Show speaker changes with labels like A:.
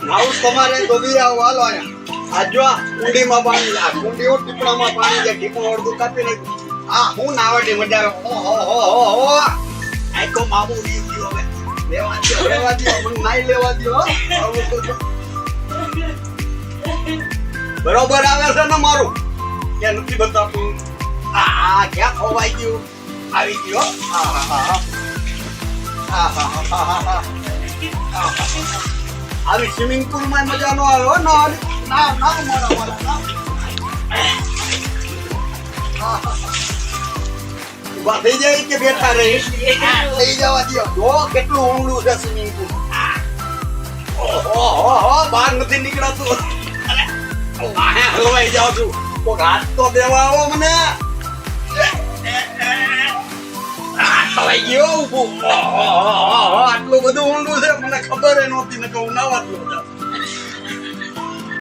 A: નાવું તમારે ધોબી આવો હાલો અહીંયા આ જો કુંડીમાં પાણી આ કુંડીઓ ટીપણામાં પાણી જે ટીપું અડધું કાપી નાખ્યું આ હું નાવડી મજા હો આ તો મામુ રી ગયો હવે લેવા દો મને નાઈ લેવા દો બરોબર આવે છે ને મારું કે નથી બતાતું આ ક્યાં ખોવાઈ ગયું આવી ગયો આવી સ્વિમિંગ પુલ માં મજા નો આવ્યો ના મારા ઉભા થઈ જાય કે બેઠા રહી થઈ જવા દો જો કેટલું ઊંડું છે સ્વિમિંગ પુલ ઓહો બહાર નથી નીકળાતું હલવાઈ જાઉં છું તો હાથ તો દેવા આવો મને હલવાઈ ગયો ઊભું આટલું બધું ઊંડું છે મને ખબર નહોતી ને કહું ના વાતલું